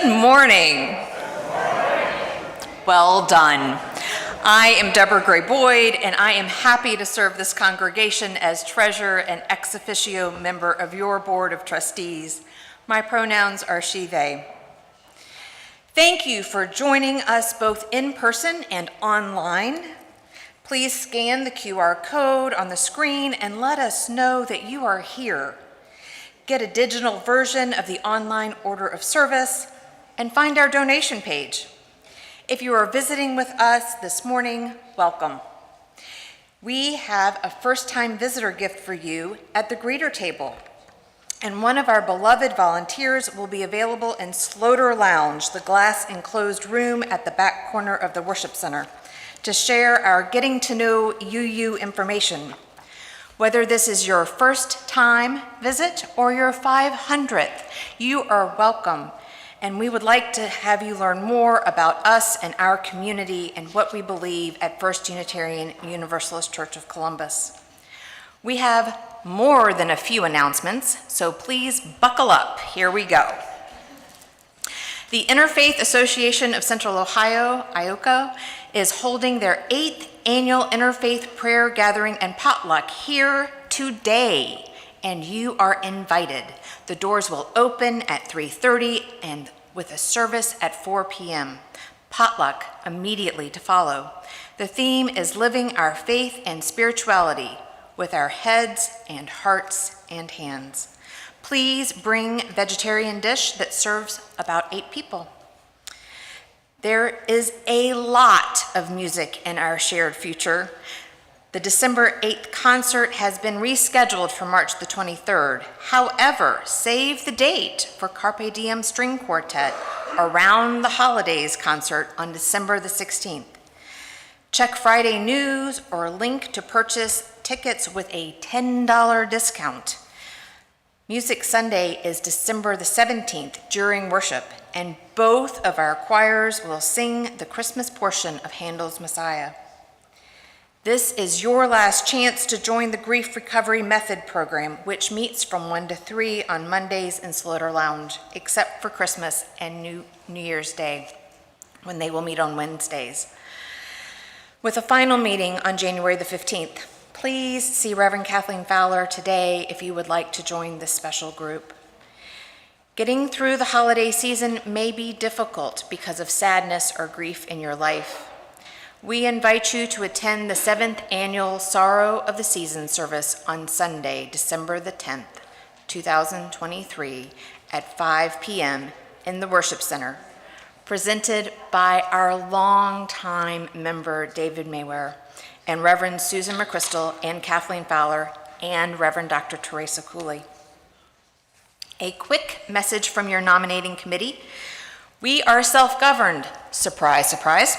Good morning. Well done. I am Deborah Gray Boyd, and I am happy to serve this congregation as treasurer and ex officio member of your board of trustees. My pronouns are she, they. Thank you for joining us both in person and online. Please scan the QR code on the screen and let us know that you are here. Get a digital version of the online order of service and find our donation page. If you are visiting with us this morning, welcome. We have a first-time visitor gift for you at the greeter table, and one of our beloved volunteers will be available in Sloter Lounge, the glass enclosed room at the back corner of the worship center, to share our getting to know UU information. Whether this is your first time visit or your 500th, you are welcome. And we would like to have you learn more about us and our community and what we believe at First Unitarian Universalist Church of Columbus. We have more than a few announcements, so please buckle up. Here we go. The Interfaith Association of Central Ohio, IOCA, is holding their 8th annual Interfaith Prayer Gathering and Potluck here today, and you are invited. The doors will open at 3:30 and with a service at 4 p.m. Potluck immediately to follow. The theme is living our faith and spirituality with our heads and hearts and hands. Please bring a vegetarian dish that serves about 8 people. There is a lot of music in our shared future. The December 8th concert has been rescheduled for March the 23rd. However, save the date for Carpe Diem String Quartet Around the Holidays concert on December the 16th. Check Friday news or link to purchase tickets with a $10 discount. Music Sunday is December the 17th during worship, and both of our choirs will sing the Christmas portion of Handel's Messiah. This is your last chance to join the Grief Recovery Method program, which meets from 1 to 3 on Mondays in Sloter Lounge, except for Christmas and New Year's Day, when they will meet on Wednesdays, with a final meeting on January the 15th. Please see Reverend Kathleen Fowler today if you would like to join this special group. Getting through the holiday season may be difficult because of sadness or grief in your life. We invite you to attend the 7th annual Sorrow of the Season service on Sunday, December the 10th, 2023 at 5 p.m. in the Worship Center, presented by our longtime member, David Mayware, and Reverend Susan McChrystal and Kathleen Fowler, and Reverend Dr. Terasa Cooley. A quick message from your nominating committee. We are self-governed, surprise, surprise.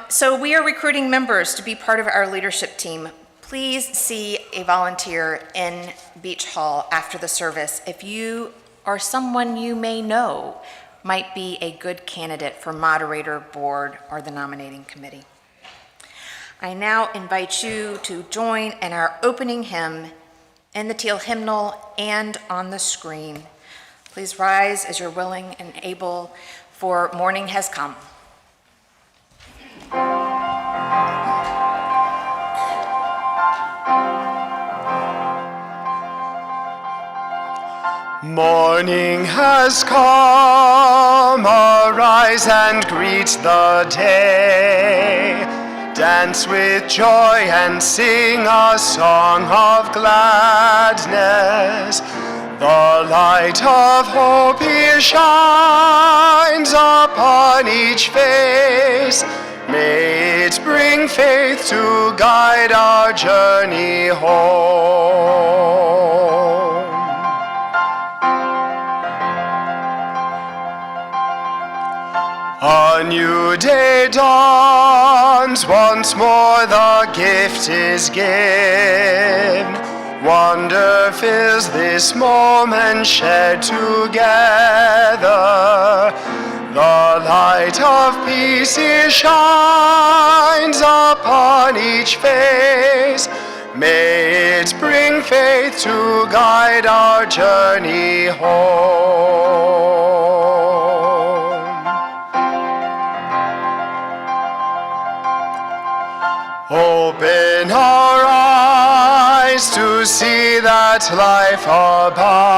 So we are recruiting members to be part of our leadership team. Please see a volunteer in Beach Hall after the service if you or someone you may know might be a good candidate for moderator, board, or the nominating committee. I now invite you to join in our opening hymn in the teal hymnal and on the screen. Please rise as you're willing and able, for morning has come. Morning has come, arise and greet the day. Dance with joy and sing a song of gladness. The light of hope here shines upon each face. May it bring faith to guide our journey home. A new day dawns, once more the gift is given. Wonder fills this moment shared together. The light of peace here shines upon each face. May it bring faith to guide our journey home. to see that life abounds,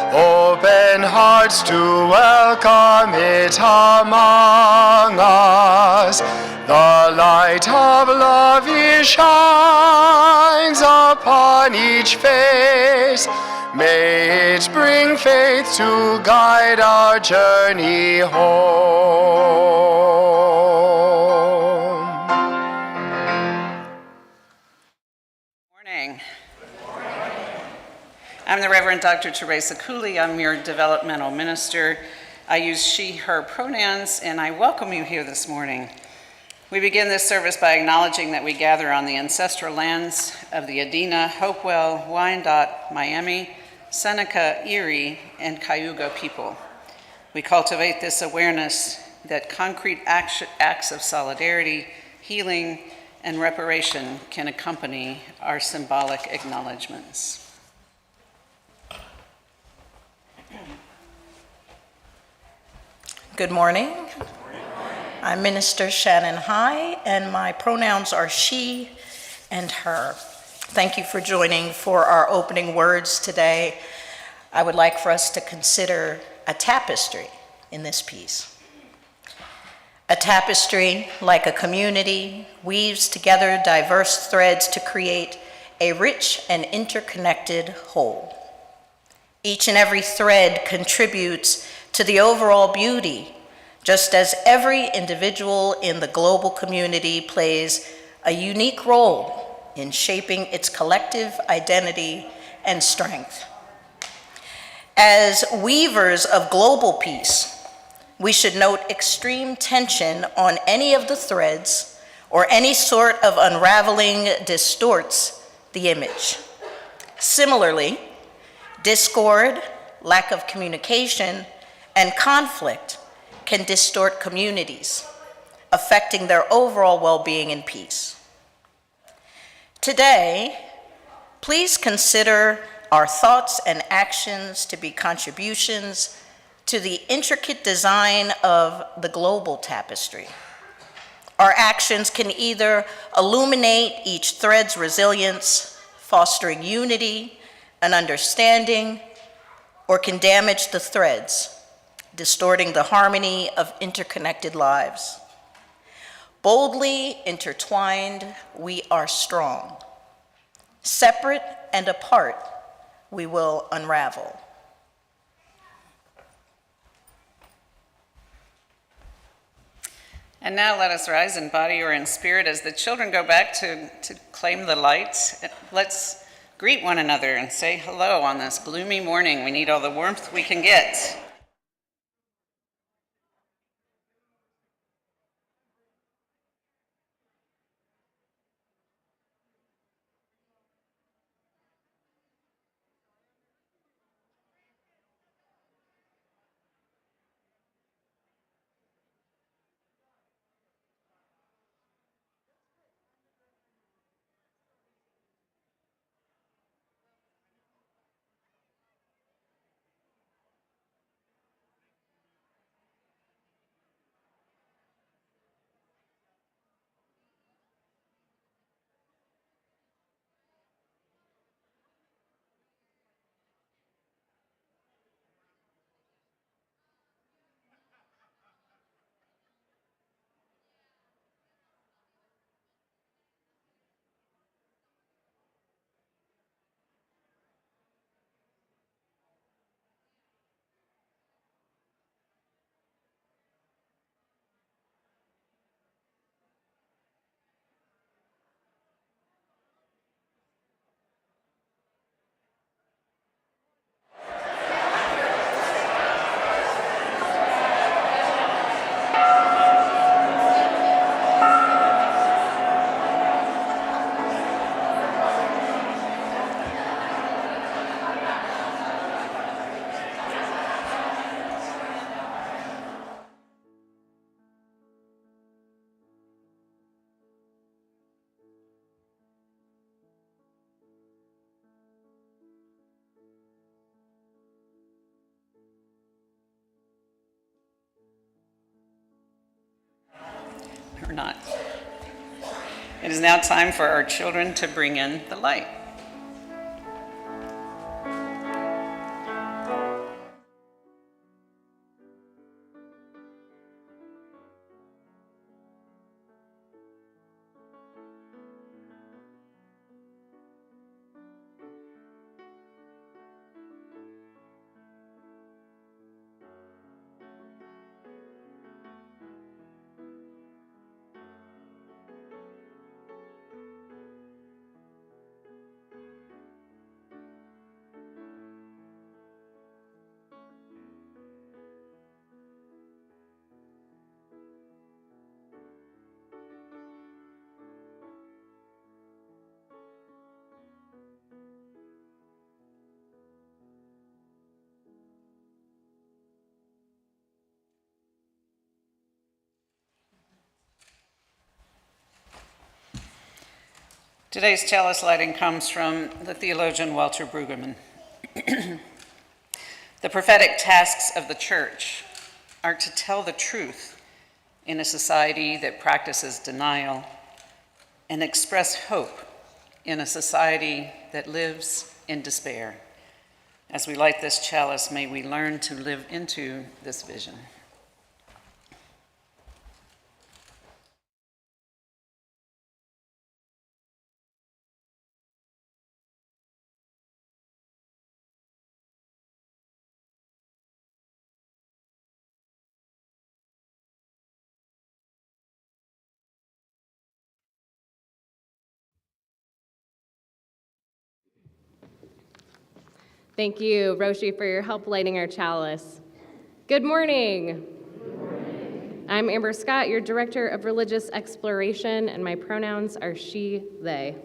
open hearts to welcome it among us. The light of love he shines upon each face. May it bring faith to guide our journey home. Morning. I'm the Reverend Dr. Terasa Cooley. I'm your developmental minister. I use she, her pronouns, and I welcome you here this morning. We begin this service by acknowledging that we gather on the ancestral lands of the Adena, Hopewell, Wyandotte, Miami, Seneca, Erie, and Cayuga people. We cultivate this awareness that concrete acts of solidarity, healing, and reparation can accompany our symbolic acknowledgments. Good morning. I'm Minister Shannon High, and my pronouns are she and her. Thank you for joining for our opening words today. I would like for us to consider a tapestry in this piece. A tapestry, like a community, weaves together diverse threads to create a rich and interconnected whole. Each and every thread contributes to the overall beauty, just as every individual in the global community plays a unique role in shaping its collective identity and strength. As weavers of global peace, we should note extreme tension on any of the threads, or any sort of unraveling distorts the image. Similarly, discord, lack of communication, and conflict can distort communities, affecting their overall well-being and peace. Today, please consider our thoughts and actions to be contributions to the intricate design of the global tapestry. Our actions can either illuminate each thread's resilience, fostering unity and understanding, or can damage the threads, distorting the harmony of interconnected lives. Boldly intertwined, we are strong. Separate and apart, we will unravel. And now let us rise in body or in spirit as the children go back to claim the light. Let's greet one another and say hello on this gloomy morning. We need all the warmth we can get. Or not. It is now time for our children to bring in the light. Today's chalice lighting comes from the theologian Walter Brueggemann. The prophetic tasks of the church are to tell the truth in a society that practices denial and express hope in a society that lives in despair. As we light this chalice, may we learn to live into this vision. Thank you, Roshi, for your help lighting our chalice. Good morning. I'm Amber Scott, your Director of Religious Exploration, and my pronouns are she, they.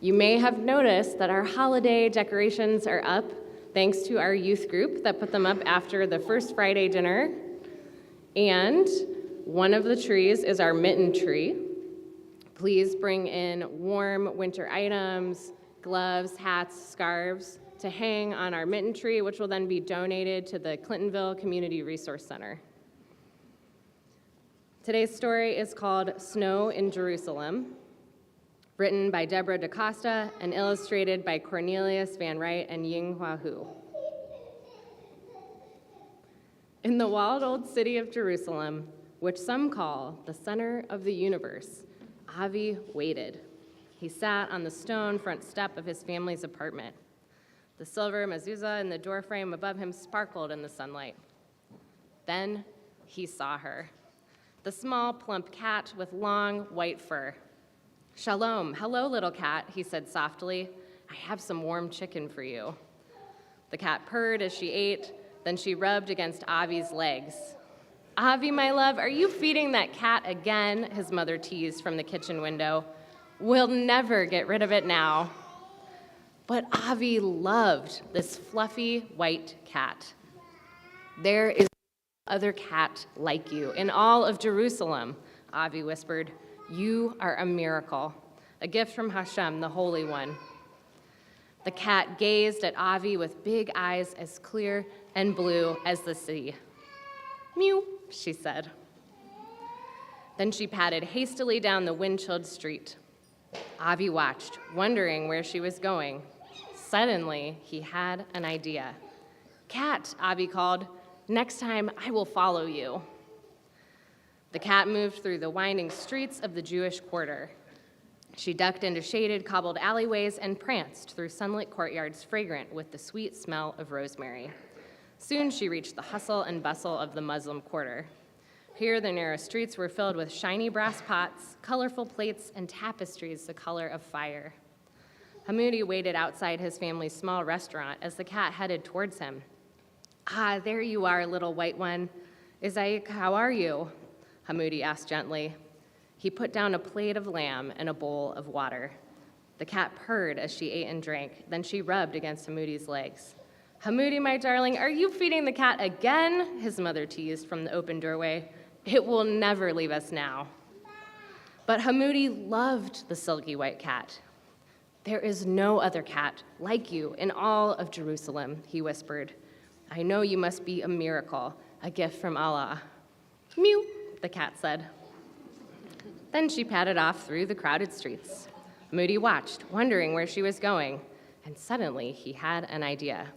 You may have noticed that our holiday decorations are up thanks to our youth group that put them up after the first Friday dinner. And one of the trees is our mitten tree. Please bring in warm winter items, gloves, hats, scarves, to hang on our mitten tree, which will then be donated to the Clintonville Community Resource Center. Today's story is called Snow in Jerusalem, written by Deborah DaCosta and illustrated by Cornelius Van Wright and Ying-Hua Hu. In the walled old city of Jerusalem, which some call the center of the universe, Avi waited. He sat on the stone front step of his family's apartment. The silver mezuzah in the doorframe above him sparkled in the sunlight. Then he saw her, the small, plump cat with long, white fur. "Shalom, hello, little cat," he said softly. "I have some warm chicken for you." The cat purred as she ate, then she rubbed against Avi's legs. "Avi, my love, are you feeding that cat again?" his mother teased from the kitchen window. "We'll never get rid of it now." But Avi loved this fluffy white cat. "There is no other cat like you in all of Jerusalem," Avi whispered. "You are a miracle, a gift from Hashem, the Holy One." The cat gazed at Avi with big eyes as clear and blue as the sea. "Mew," she said. Then she padded hastily down the wind-chilled street. Avi watched, wondering where she was going. Suddenly, he had an idea. "Cat," Avi called, "next time I will follow you." The cat moved through the winding streets of the Jewish quarter. She ducked into shaded, cobbled alleyways and pranced through sunlit courtyards fragrant with the sweet smell of rosemary. Soon she reached the hustle and bustle of the Muslim quarter. Here, the narrow streets were filled with shiny brass pots, colorful plates, and tapestries the color of fire. Hamoudi waited outside his family's small restaurant as the cat headed towards him. "Ah, there you are, little white one. Isaac, how are you?" Hamoudi asked gently. He put down a plate of lamb and a bowl of water. The cat purred as she ate and drank, then she rubbed against Hamoudi's legs. "Hamoudi, my darling, are you feeding the cat again?" his mother teased from the open doorway. "It will never leave us now." But Hamoudi loved the silky white cat. "There is no other cat like you in all of Jerusalem," he whispered. "I know you must be a miracle, a gift from Allah." "Mew," the cat said. Then she padded off through the crowded streets. Moody watched, wondering where she was going, and suddenly he had an idea.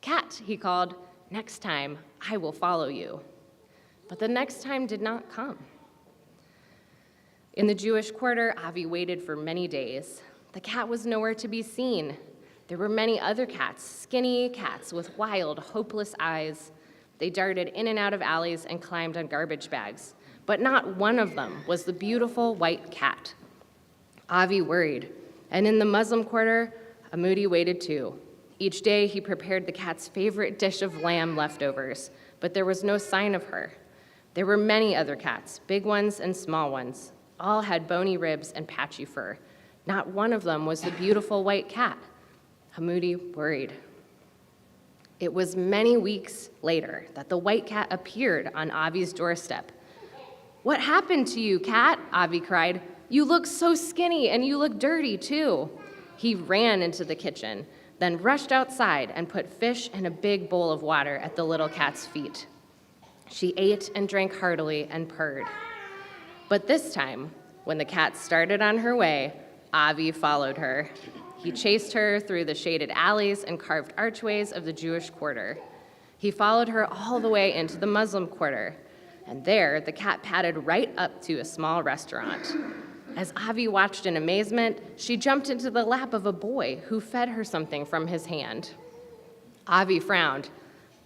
"Cat," he called, "next time I will follow you." But the next time did not come. In the Jewish quarter, Avi waited for many days. The cat was nowhere to be seen. There were many other cats, skinny cats with wild, hopeless eyes. They darted in and out of alleys and climbed on garbage bags, but not one of them was the beautiful white cat. Avi worried, and in the Muslim quarter, Moody waited too. Each day he prepared the cat's favorite dish of lamb leftovers, but there was no sign of her. There were many other cats, big ones and small ones. All had bony ribs and patchy fur. Not one of them was the beautiful white cat. Moody worried. It was many weeks later that the white cat appeared on Avi's doorstep. "What happened to you, cat?" Avi cried. "You look so skinny and you look dirty too." He ran into the kitchen, then rushed outside and put fish and a big bowl of water at the little cat's feet. She ate and drank heartily and purred. But this time, when the cat started on her way, Avi followed her. He chased her through the shaded alleys and carved archways of the Jewish quarter. He followed her all the way into the Muslim quarter, and there the cat padded right up to a small restaurant. As Avi watched in amazement, she jumped into the lap of a boy who fed her something from his hand. Avi frowned.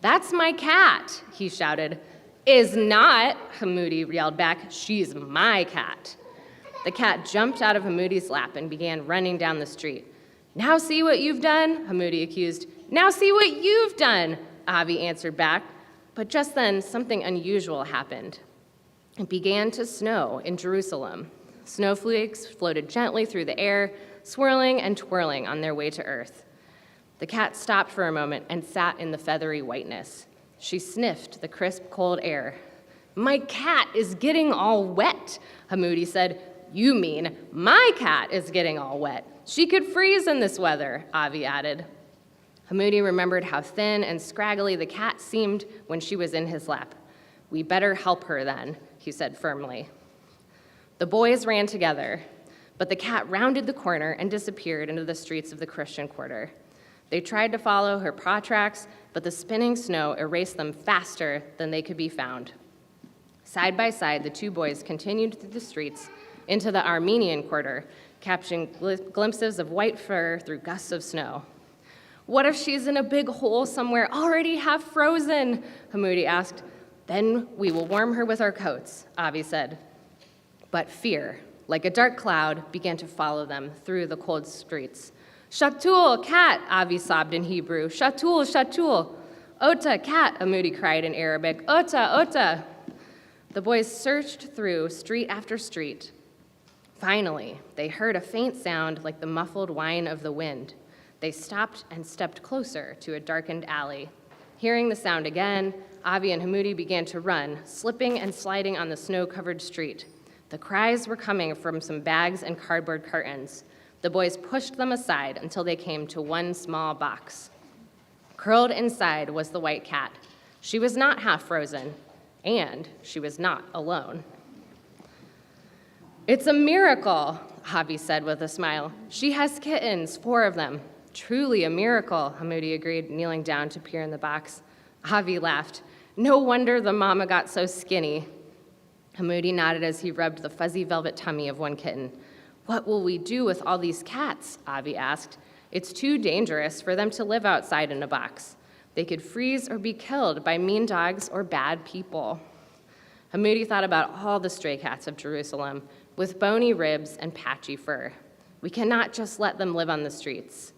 "That's my cat," he shouted. "Is not," Hamoudi yelled back. "She's my cat." The cat jumped out of Hamoudi's lap and began running down the street. "Now see what you've done," Hamoudi accused. "Now see what you've done," Avi answered back. But just then, something unusual happened. It began to snow in Jerusalem. Snowflakes floated gently through the air, swirling and twirling on their way to earth. The cat stopped for a moment and sat in the feathery whiteness. She sniffed the crisp, cold air. "My cat is getting all wet," Hamoudi said. "You mean my cat is getting all wet. She could freeze in this weather," Avi added. Hamoudi remembered how thin and scraggly the cat seemed when she was in his lap. "We better help her then," he said firmly. The boys ran together, but the cat rounded the corner and disappeared into the streets of the Christian quarter. They tried to follow her paw tracks, but the spinning snow erased them faster than they could be found. Side by side, the two boys continued through the streets into the Armenian quarter, catching glimpses of white fur through gusts of snow. "What if she's in a big hole somewhere, already half frozen?" Hamoudi asked. "Then we will warm her with our coats," Avi said. But fear, like a dark cloud, began to follow them through the cold streets. "Shatul, cat," Avi sobbed in Hebrew. "Shatul, shatul." "Ota, cat," Hamoudi cried in Arabic. "Ota, ota." The boys searched through street after street. Finally, they heard a faint sound like the muffled whine of the wind. They stopped and stepped closer to a darkened alley. Hearing the sound again, Avi and Hamoudi began to run, slipping and sliding on the snow-covered street. The cries were coming from some bags and cardboard cartons. The boys pushed them aside until they came to one small box. Curled inside was the white cat. She was not half frozen, and she was not alone. "It's a miracle," Avi said with a smile. "She has kittens, 4 of them. Truly a miracle," Hamoudi agreed, kneeling down to peer in the box. Avi laughed. "No wonder the mama got so skinny." Hamoudi nodded as he rubbed the fuzzy velvet tummy of one kitten. "What will we do with all these cats?" Avi asked. "It's too dangerous for them to live outside in a box. They could freeze or be killed by mean dogs or bad people." Hamoudi thought about all the stray cats of Jerusalem with bony ribs and patchy fur. "We cannot just let them live on the streets."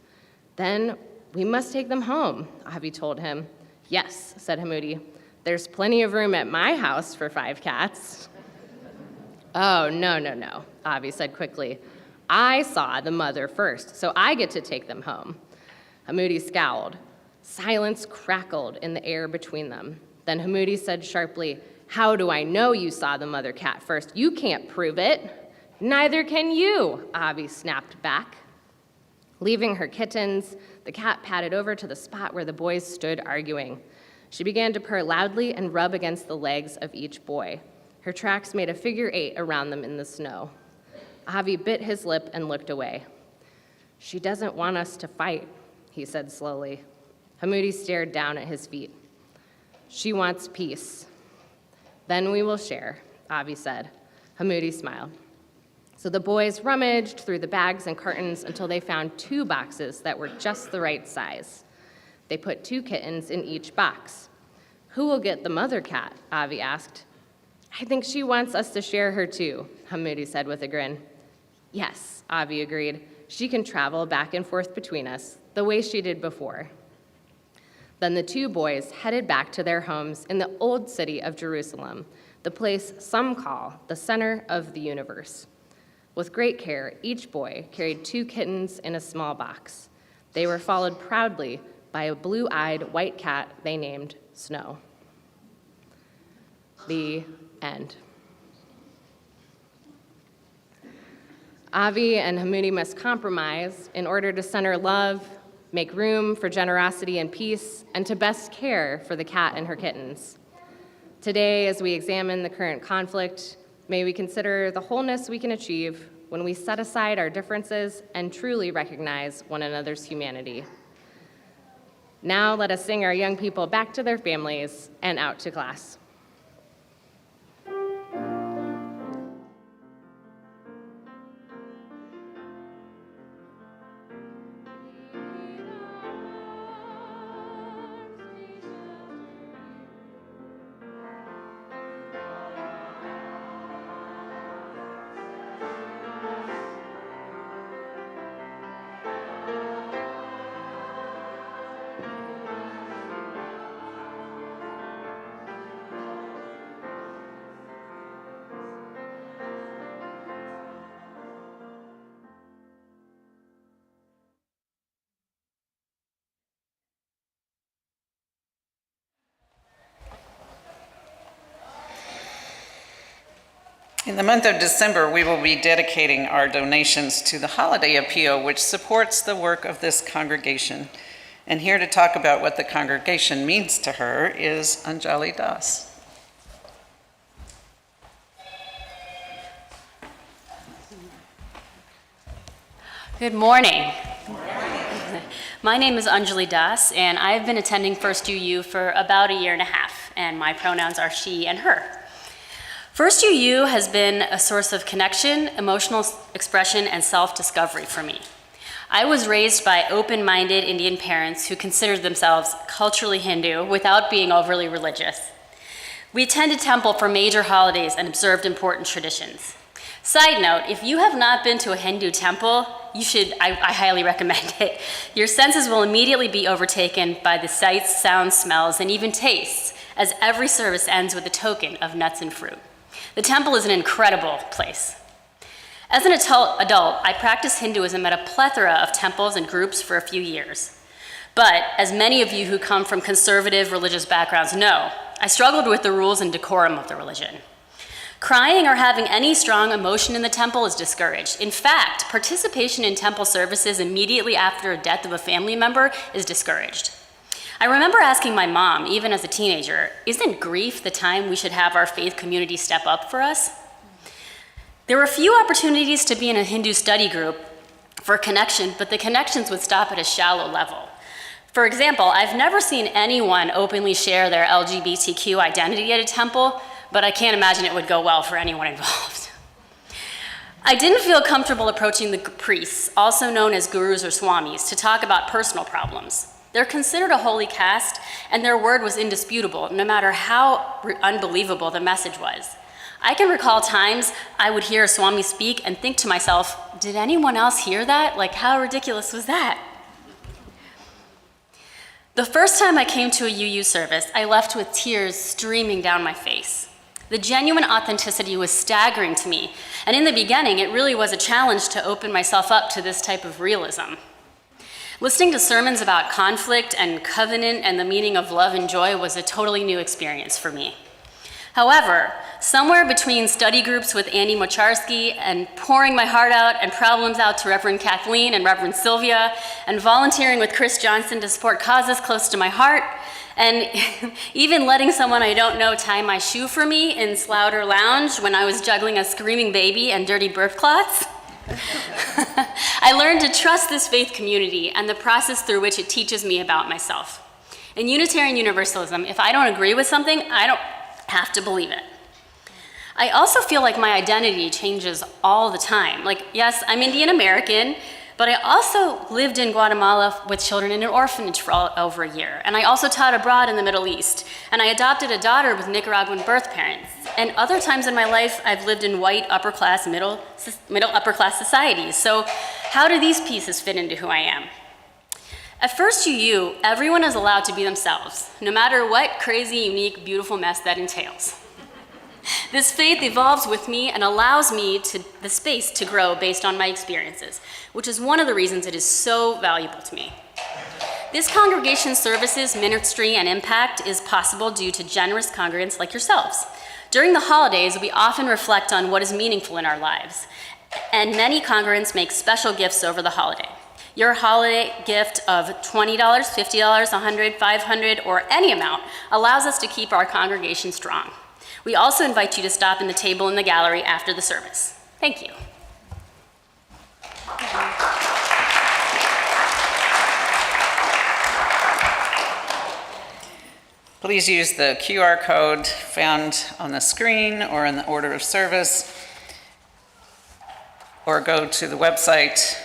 "Then we must take them home," Avi told him. "Yes," said Hamoudi. "There's plenty of room at my house for 5 cats." "Oh, no, Avi said quickly. "I saw the mother first, so I get to take them home." Hamoudi scowled. Silence crackled in the air between them. Then Hamoudi said sharply, "How do I know you saw the mother cat first? You can't prove it." "Neither can you," Avi snapped back. Leaving her kittens, the cat padded over to the spot where the boys stood arguing. She began to purr loudly and rub against the legs of each boy. Her tracks made a figure 8 around them in the snow. Avi bit his lip and looked away. "She doesn't want us to fight," he said slowly. Hamoudi stared down at his feet. "She wants peace." "Then we will share," Avi said. Hamoudi smiled. So the boys rummaged through the bags and cartons until they found 2 boxes that were just the right size. They put 2 kittens in each box. "Who will get the mother cat?" Avi asked. "I think she wants us to share her too," Hamoudi said with a grin. "Yes," Avi agreed. "She can travel back and forth between us, the way she did before." Then the 2 boys headed back to their homes in the old city of Jerusalem, the place some call the center of the universe. With great care, each boy carried 2 kittens in a small box. They were followed proudly by a blue-eyed white cat they named Snow. The end. Avi and Hamoudi must compromise in order to center love, make room for generosity and peace, and to best care for the cat and her kittens. Today, as we examine the current conflict, may we consider the wholeness we can achieve when we set aside our differences and truly recognize one another's humanity. Now let us sing our young people back to their families and out to class. In the month of December, we will be dedicating our donations to the holiday appeal, which supports the work of this congregation. And here to talk about what the congregation means to her is Anjali Das. Good morning. My name is Anjali Das, and I've been attending First UU for about a year and a half, and my pronouns are she and her. First UU has been a source of connection, emotional expression, and self-discovery for me. I was raised by open-minded Indian parents who considered themselves culturally Hindu without being overly religious. We attended temple for major holidays and observed important traditions. Side note, if you have not been to a Hindu temple, you should, I highly recommend it. Your senses will immediately be overtaken by the sights, sounds, smells, and even tastes, as every service ends with a token of nuts and fruit. The temple is an incredible place. As an adult, I practiced Hinduism at a plethora of temples and groups for a few years. But as many of you who come from conservative religious backgrounds know, I struggled with the rules and decorum of the religion. Crying or having any strong emotion in the temple is discouraged. In fact, participation in temple services immediately after a death of a family member is discouraged. I remember asking my mom, even as a teenager, isn't grief the time we should have our faith community step up for us? There were few opportunities to be in a Hindu study group for connection, but the connections would stop at a shallow level. For example, I've never seen anyone openly share their LGBTQ identity at a temple, but I can't imagine it would go well for anyone involved. I didn't feel comfortable approaching the priests, also known as gurus or swamis, to talk about personal problems. They're considered a holy caste, and their word was indisputable, no matter how unbelievable the message was. I can recall times I would hear a Swami speak and think to myself, did anyone else hear that? Like, how ridiculous was that? The first time I came to a UU service, I left with tears streaming down my face. The genuine authenticity was staggering to me, and in the beginning, it really was a challenge to open myself up to this type of realism. Listening to sermons about conflict and covenant and the meaning of love and joy was a totally new experience for me. However, somewhere between study groups with Andy Mocharsky and pouring my heart out and problems out to Reverend Kathleen and Reverend Sylvia, and volunteering with Chris Johnson to support causes close to my heart, And even letting someone I don't know tie my shoe for me in Slouter Lounge when I was juggling a screaming baby and dirty birth cloths. I learned to trust this faith community and the process through which it teaches me about myself. In Unitarian Universalism, if I don't agree with something, I don't have to believe it. I also feel like my identity changes all the time. Like, yes, I'm Indian American, but I also lived in Guatemala with children in an orphanage for over a year. And I also taught abroad in the Middle East. And I adopted a daughter with Nicaraguan birth parents. And other times in my life, I've lived in white, upper-class, middle upper-class societies. So how do these pieces fit into who I am? At First UU, everyone is allowed to be themselves, no matter what crazy, unique, beautiful mess that entails. This faith evolves with me and allows me the space to grow based on my experiences, which is one of the reasons it is so valuable to me. This congregation's services, ministry, and impact is possible due to generous congregants like yourselves. During the holidays, we often reflect on what is meaningful in our lives, and many congregants make special gifts over the holiday. Your holiday gift of $20, $50, $100, $500, or any amount allows us to keep our congregation strong. We also invite you to stop in the table in the gallery after the service. Thank you. Please use the QR code found on the screen or in the order of service, or go to the website,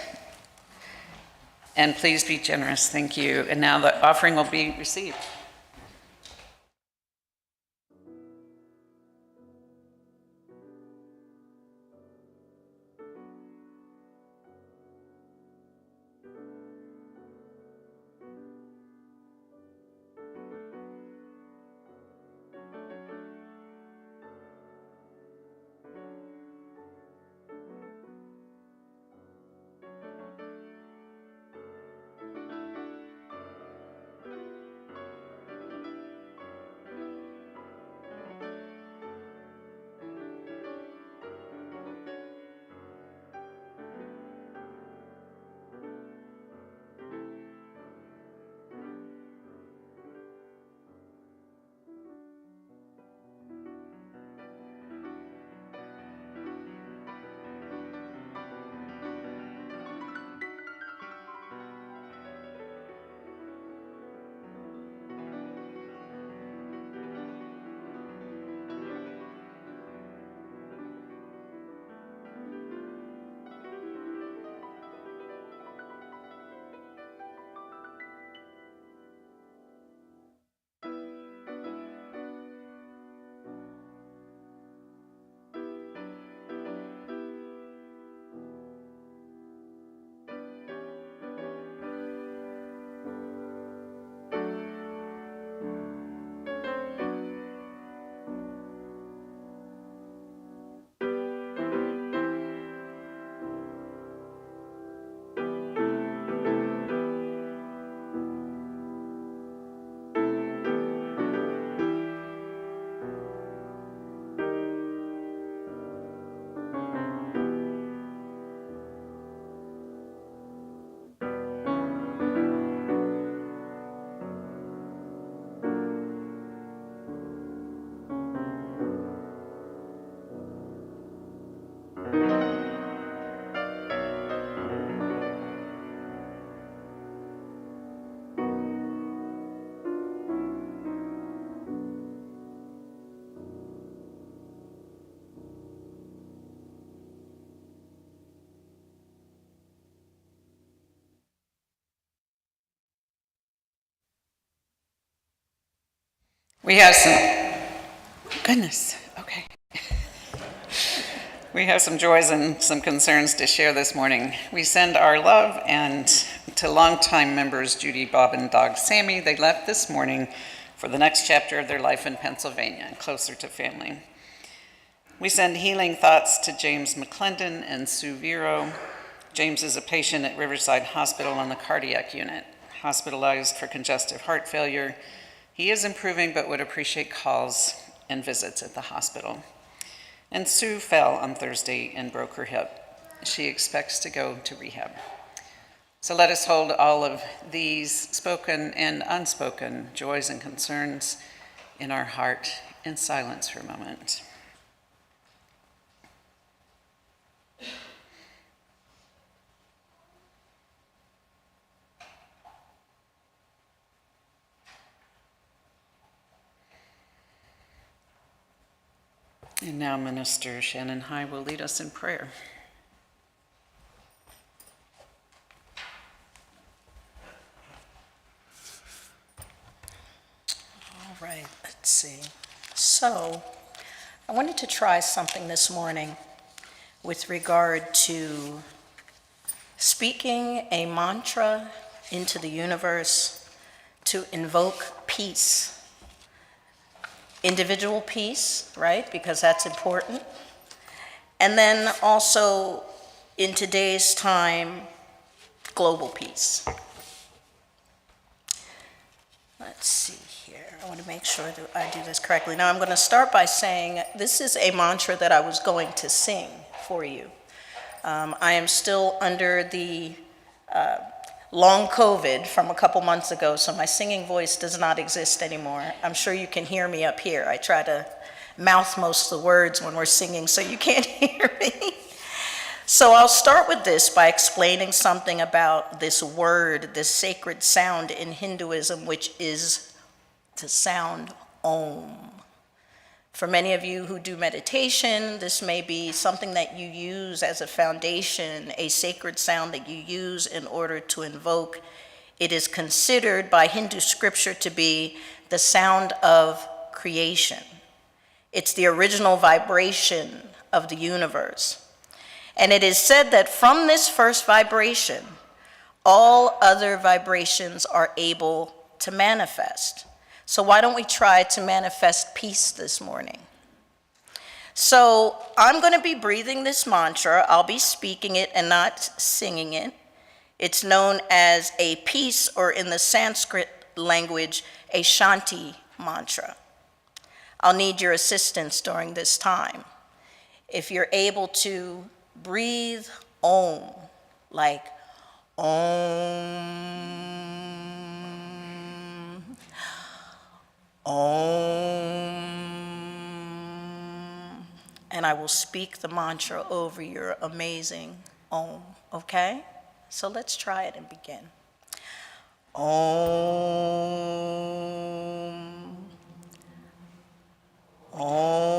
and please be generous. Thank you. And now the offering will be received. We have We have some joys and some concerns to share this morning. We send our love and to longtime members Judy, Bob, and dog Sammy. They left this morning for the next chapter of their life in Pennsylvania, closer to family. We send healing thoughts to James McClendon and Sue Vero. James is a patient at Riverside Hospital on the cardiac unit, hospitalized for congestive heart failure. He is improving, but would appreciate calls and visits at the hospital. And Sue fell on Thursday and broke her hip. She expects to go to rehab. So let us hold all of these spoken and unspoken joys and concerns in our heart in silence for a moment. And now Minister Shannon High will lead us in prayer. All right, let's see. So, I wanted to try something this morning with regard to speaking a mantra into the universe to invoke peace. Individual peace, right? Because that's important. And then also, in today's time, global peace. Let's see here. I want to make sure that I do this correctly. Now, I'm going to start by saying this is a mantra that I was going to sing for you. I am still under the long COVID from a couple months ago, so my singing voice does not exist anymore. I'm sure you can hear me up here. I try to mouth most of the words when we're singing, so you can't hear me. So I'll start with this by explaining something about this word, this sacred sound in Hinduism, which is the sound Om. For many of you who do meditation, this may be something that you use as a foundation, a sacred sound that you use in order to invoke. It is considered by Hindu scripture to be the sound of creation. It's the original vibration of the universe. And it is said that from this first vibration, all other vibrations are able to manifest. So why don't we try to manifest peace this morning? So I'm going to be breathing this mantra. I'll be speaking it and not singing it. It's known as a peace, or in the Sanskrit language, a Shanti mantra. I'll need your assistance during this time. If you're able to breathe Om, like Om, Om, and I will speak the mantra over your amazing Om, okay? So let's try it and begin. Om, Om.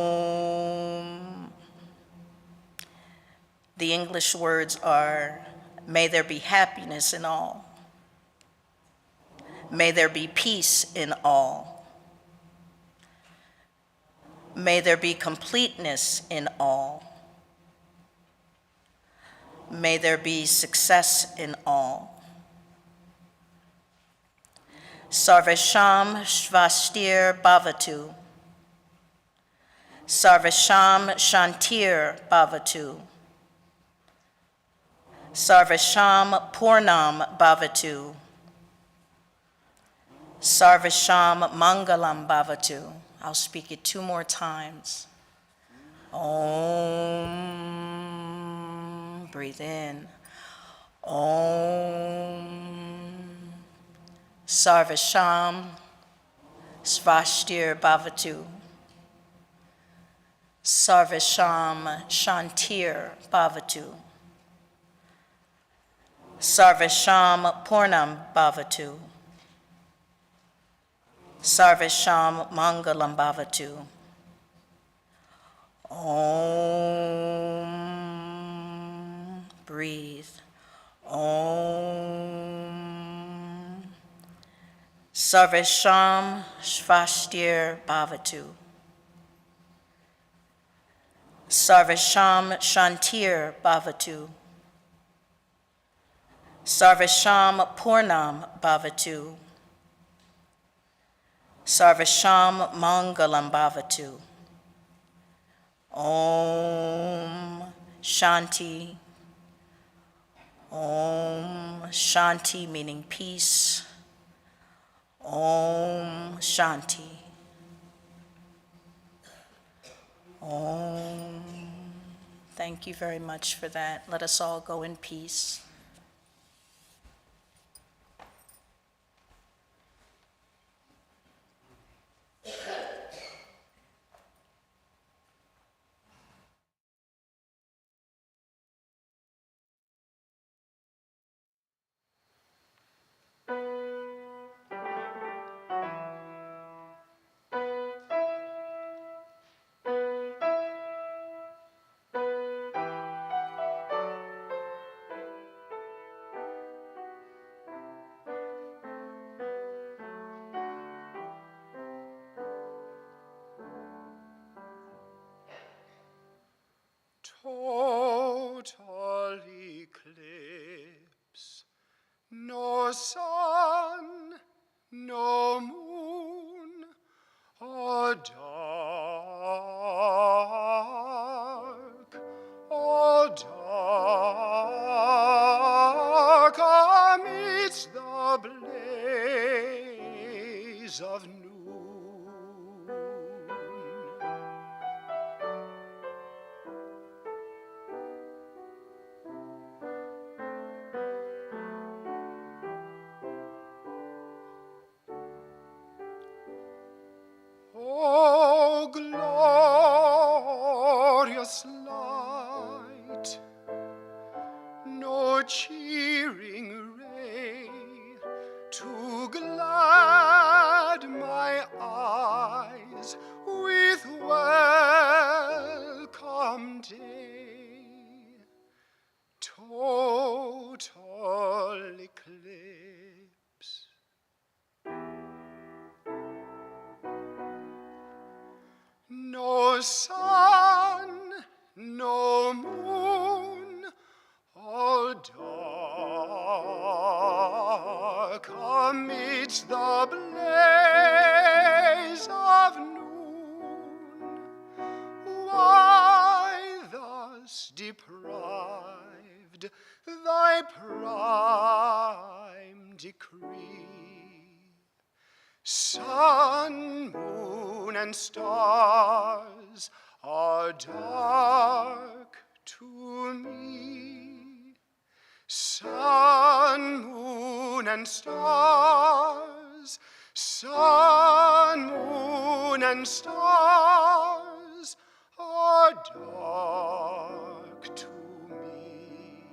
The English words are, may there be happiness in all. May there be peace in all. May there be completeness in all. May there be success in all. Sarvesham Svastir Bhavatu. Sarvesham Shantir Bhavatu. Sarvesham Purnam Bhavatu. Sarvesham Mangalam Bhavatu. I'll speak it 2 more times. Om. Breathe in. Om. Sarvesham Svastir Bhavatu. Sarvesham Shantir Bhavatu. Sarvesham Purnam Bhavatu. Sarvesham Mangalam Bhavatu. Om. Breathe. Om. Sarvesham Svastir Bhavatu. Sarvesham Shantir Bhavatu. Sarvesham Purnam Bhavatu. Sarvesham Mangalam Bhavatu. Om Shanti. Om Shanti, meaning peace. Om Shanti. Om. Thank you very much for that. Let us all go in peace. no sun, no moon, or dark, amidst the blaze of noon. Oh, glorious light, no cheering ray to glad my eyes with welcome day. Total eclipse. No sun, no moon, all dark amidst the blaze of noon. Why thus deprived thy prime decree? Sun, moon, and stars are dark to me. Sun, moon, and stars, sun, moon, and stars are dark to me.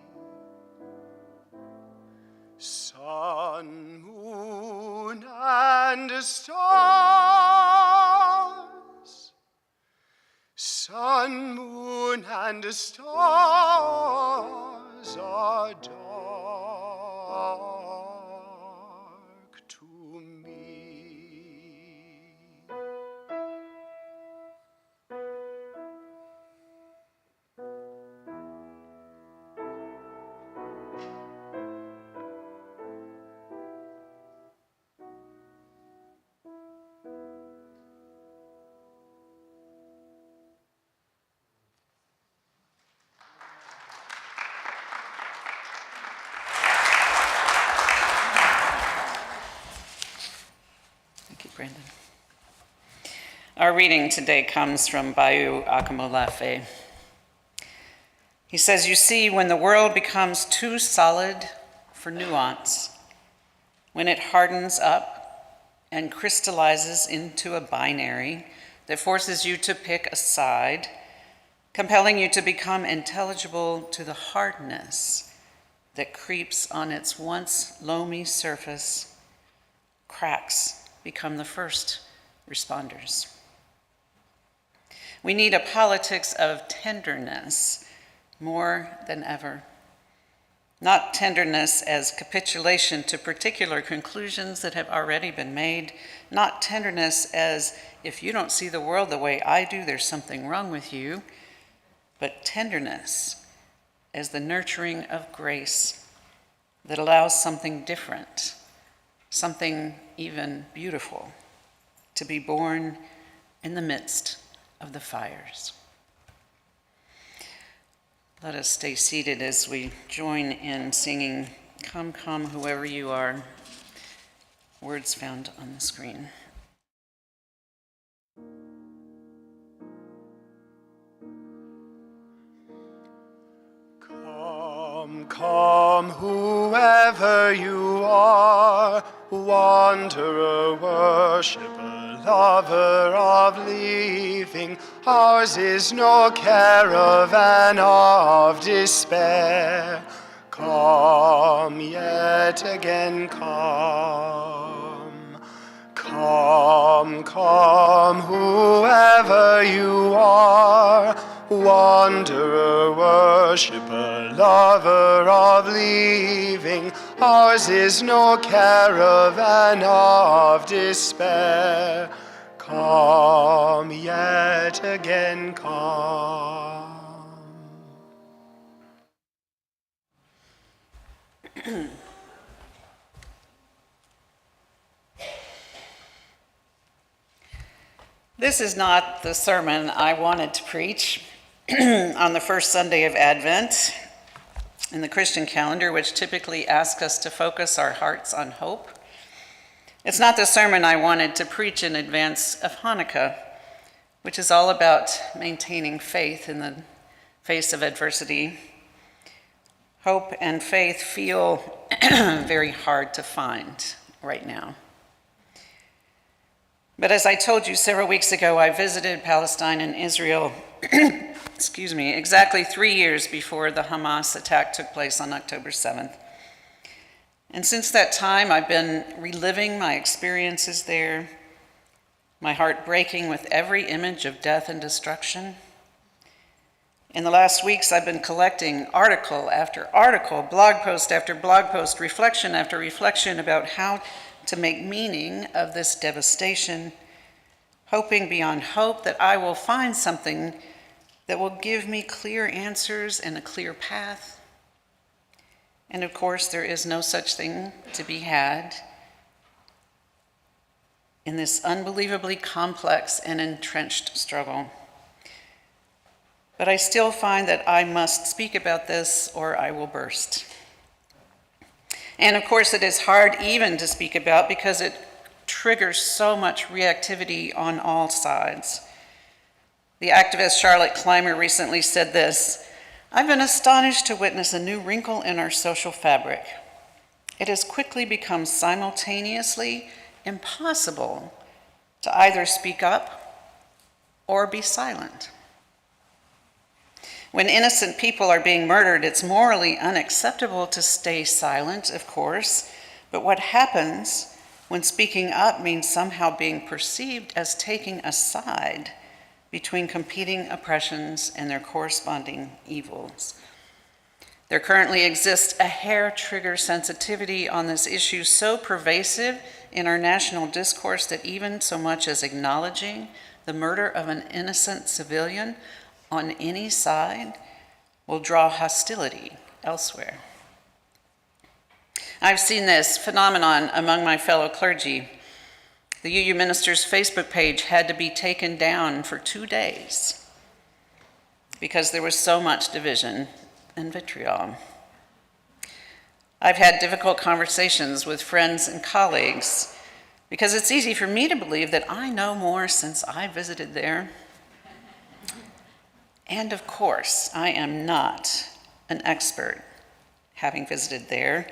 Sun, moon, and stars, sun, moon, and stars are dark to me. Thank you, Brandon. Our reading today comes from Bayu Akamolafe. He says, "You see, when the world becomes too solid for nuance, when it hardens up and crystallizes into a binary that forces you to pick a side, compelling you to become intelligible to the hardness that creeps on its once loamy surface, cracks become the first responders. We need a politics of tenderness more than ever. Not tenderness as capitulation to particular conclusions that have already been made, not tenderness as if you don't see the world the way I do, there's something wrong with you, but tenderness as the nurturing of grace that allows something different, something even beautiful, to be born in the midst of the fires." Let us stay seated as we join in singing "Come, Come, Whoever You Are," words found on the screen. Come, come, whoever you are, wanderer, worshipper, lover of leaving, ours is no caravan of despair. Come, yet again come. Come, come, whoever you are, wanderer, worshipper, lover of leaving, ours is no caravan of despair. Come, yet again come. This is not the sermon I wanted to preach on the first Sunday of Advent in the Christian calendar, which typically asks us to focus our hearts on hope. It's not the sermon I wanted to preach in advance of Hanukkah, which is all about maintaining faith in the face of adversity. Hope and faith feel very hard to find right now. But as I told you several weeks ago, I visited Palestine and Israel, exactly 3 years before the Hamas attack took place on October 7th. And since that time, I've been reliving my experiences there, my heart breaking with every image of death and destruction. In the last weeks, I've been collecting article after article, blog post after blog post, reflection after reflection about how to make meaning of this devastation, hoping beyond hope that I will find something that will give me clear answers and a clear path. And of course, there is no such thing to be had in this unbelievably complex and entrenched struggle. But I still find that I must speak about this or I will burst. And of course, it is hard even to speak about because it triggers so much reactivity on all sides. The activist Charlotte Clymer recently said this: "I've been astonished to witness a new wrinkle in our social fabric. It has quickly become simultaneously impossible to either speak up or be silent. When innocent people are being murdered, it's morally unacceptable to stay silent, of course, but what happens when speaking up means somehow being perceived as taking a side between competing oppressions and their corresponding evils? There currently exists a hair-trigger sensitivity on this issue so pervasive in our national discourse that even so much as acknowledging the murder of an innocent civilian on any side will draw hostility elsewhere. I've seen this phenomenon among my fellow clergy. The UU minister's Facebook page had to be taken down for 2 days because there was so much division and vitriol. I've had difficult conversations with friends and colleagues because it's easy for me to believe that I know more since I visited there. And of course, I am not an expert, having visited there.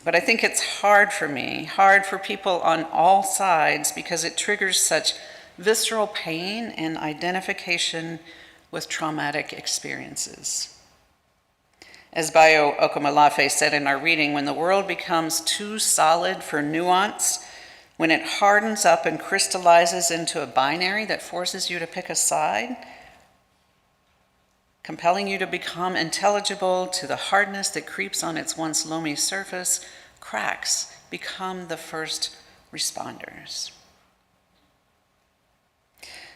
But I think it's hard for people on all sides, because it triggers such visceral pain and identification with traumatic experiences. As Bayo Okomolafe said in our reading, when the world becomes too solid for nuance, when it hardens up and crystallizes into a binary that forces you to pick a side, compelling you to become intelligible to the hardness that creeps on its once loamy surface, cracks become the first responders.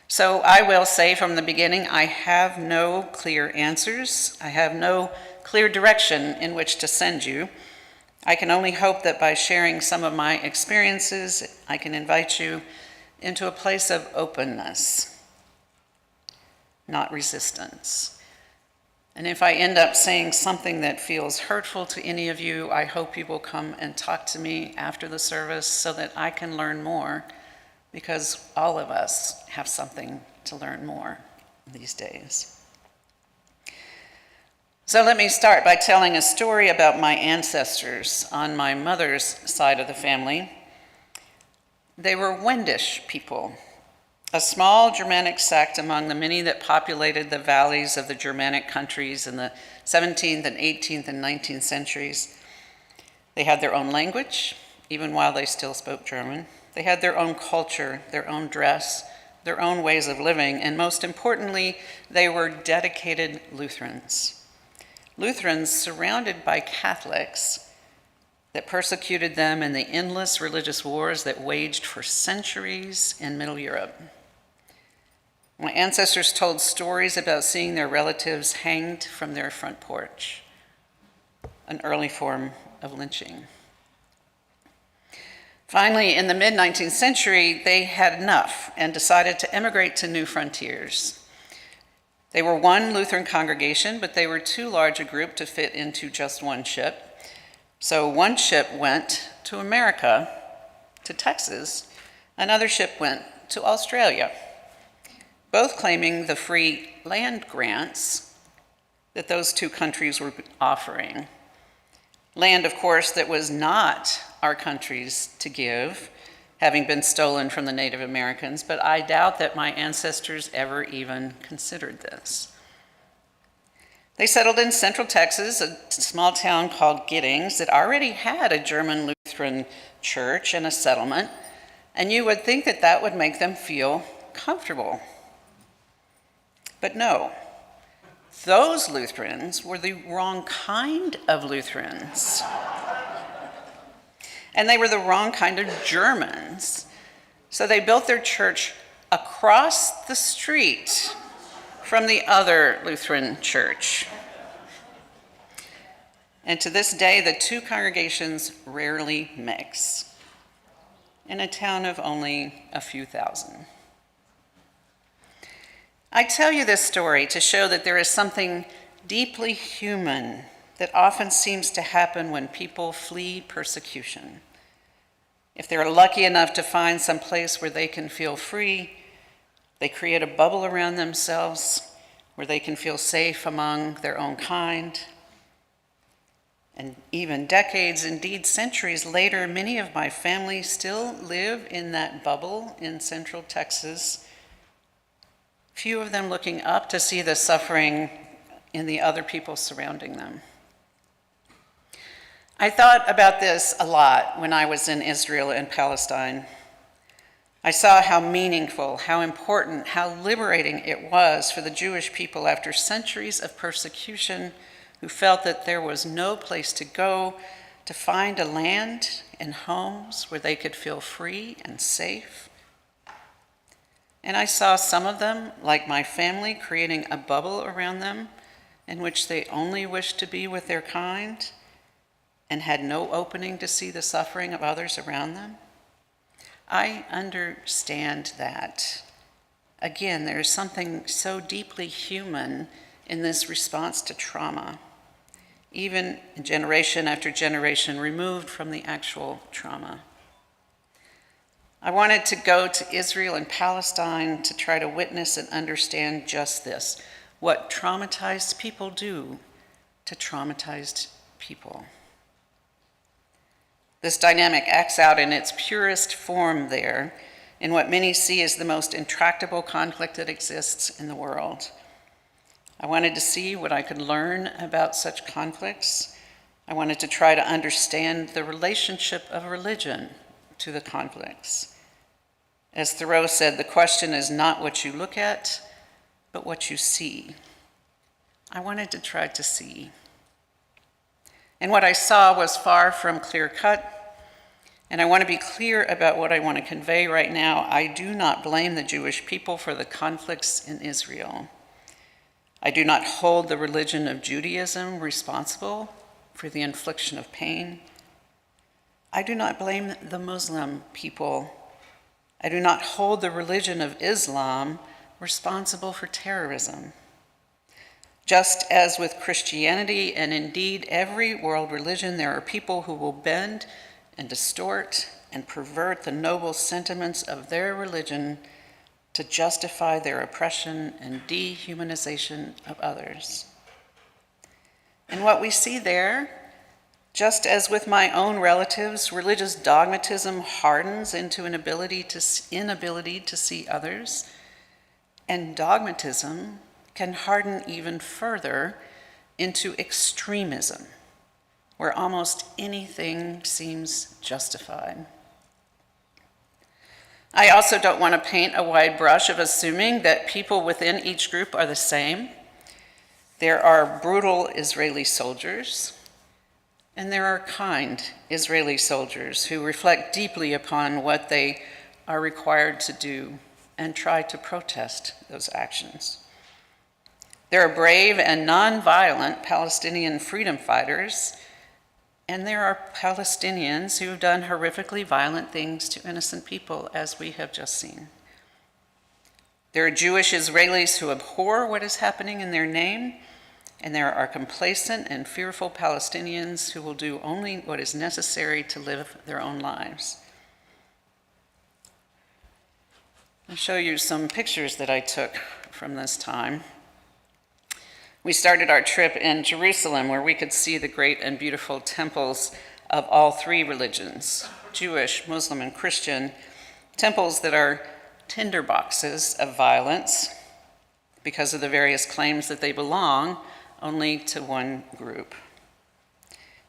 So I will say from the beginning, I have no clear answers. I have no clear direction in which to send you. I can only hope that by sharing some of my experiences, I can invite you into a place of openness, not resistance. And if I end up saying something that feels hurtful to any of you, I hope you will come and talk to me after the service so that I can learn more, because all of us have something to learn more these days. So let me start by telling a story about my ancestors on my mother's side of the family. They were Wendish people, a small Germanic sect among the many that populated the valleys of the Germanic countries in the 17th and 18th and 19th centuries. They had their own language, even while they still spoke German. They had their own culture, their own dress, their own ways of living, and most importantly, they were dedicated Lutherans. Lutherans surrounded by Catholics that persecuted them in the endless religious wars that waged for centuries in Middle Europe. My ancestors told stories about seeing their relatives hanged from their front porch, an early form of lynching. Finally, in the mid-19th century, they had enough and decided to emigrate to new frontiers. They were one Lutheran congregation, but they were too large a group to fit into just one ship. So one ship went to America, to Texas. Another ship went to Australia, both claiming the free land grants that those two countries were offering. Land, of course, that was not our country's to give, having been stolen from the Native Americans, but I doubt that my ancestors ever even considered this. They settled in Central Texas, a small town called Giddings that already had a German Lutheran church and a settlement, and you would think that that would make them feel comfortable. But no, those Lutherans were the wrong kind of Lutherans. And they were the wrong kind of Germans. So they built their church across the street from the other Lutheran church. And to this day, the two congregations rarely mix in a town of only a few thousand. I tell you this story to show that there is something deeply human that often seems to happen when people flee persecution. If they're lucky enough to find some place where they can feel free, they create a bubble around themselves where they can feel safe among their own kind. And even decades, indeed centuries later, many of my family still live in that bubble in Central Texas, few of them looking up to see the suffering in the other people surrounding them. I thought about this a lot when I was in Israel and Palestine. I saw how meaningful, how important, how liberating it was for the Jewish people after centuries of persecution who felt that there was no place to go to find a land and homes where they could feel free and safe. And I saw some of them, like my family, creating a bubble around them in which they only wished to be with their kind and had no opening to see the suffering of others around them. I understand that. Again, there is something so deeply human in this response to trauma, even generation after generation removed from the actual trauma. I wanted to go to Israel and Palestine to try to witness and understand just this, what traumatized people do to traumatized people. This dynamic acts out in its purest form there, in what many see as the most intractable conflict that exists in the world. I wanted to see what I could learn about such conflicts. I wanted to try to understand the relationship of religion to the conflicts. As Thoreau said, the question is not what you look at, but what you see. I wanted to try to see. And what I saw was far from clear-cut, and I want to be clear about what I want to convey right now. I do not blame the Jewish people for the conflicts in Israel. I do not hold the religion of Judaism responsible for the infliction of pain. I do not blame the Muslim people. I do not hold the religion of Islam responsible for terrorism. Just as with Christianity, and indeed every world religion, there are people who will bend and distort and pervert the noble sentiments of their religion to justify their oppression and dehumanization of others. And what we see there, just as with my own relatives, religious dogmatism hardens into an inability to see others, and dogmatism can harden even further into extremism, where almost anything seems justified. I also don't want to paint a wide brush of assuming that people within each group are the same. There are brutal Israeli soldiers, and there are kind Israeli soldiers who reflect deeply upon what they are required to do and try to protest those actions. There are brave and nonviolent Palestinian freedom fighters And there are Palestinians who have done horrifically violent things to innocent people, as we have just seen. There are Jewish Israelis who abhor what is happening in their name, and there are complacent and fearful Palestinians who will do only what is necessary to live their own lives. I'll show you some pictures that I took from this time. We started our trip in Jerusalem, where we could see the great and beautiful temples of all three religions, Jewish, Muslim, and Christian, temples that are tinderboxes of violence because of the various claims that they belong only to one group.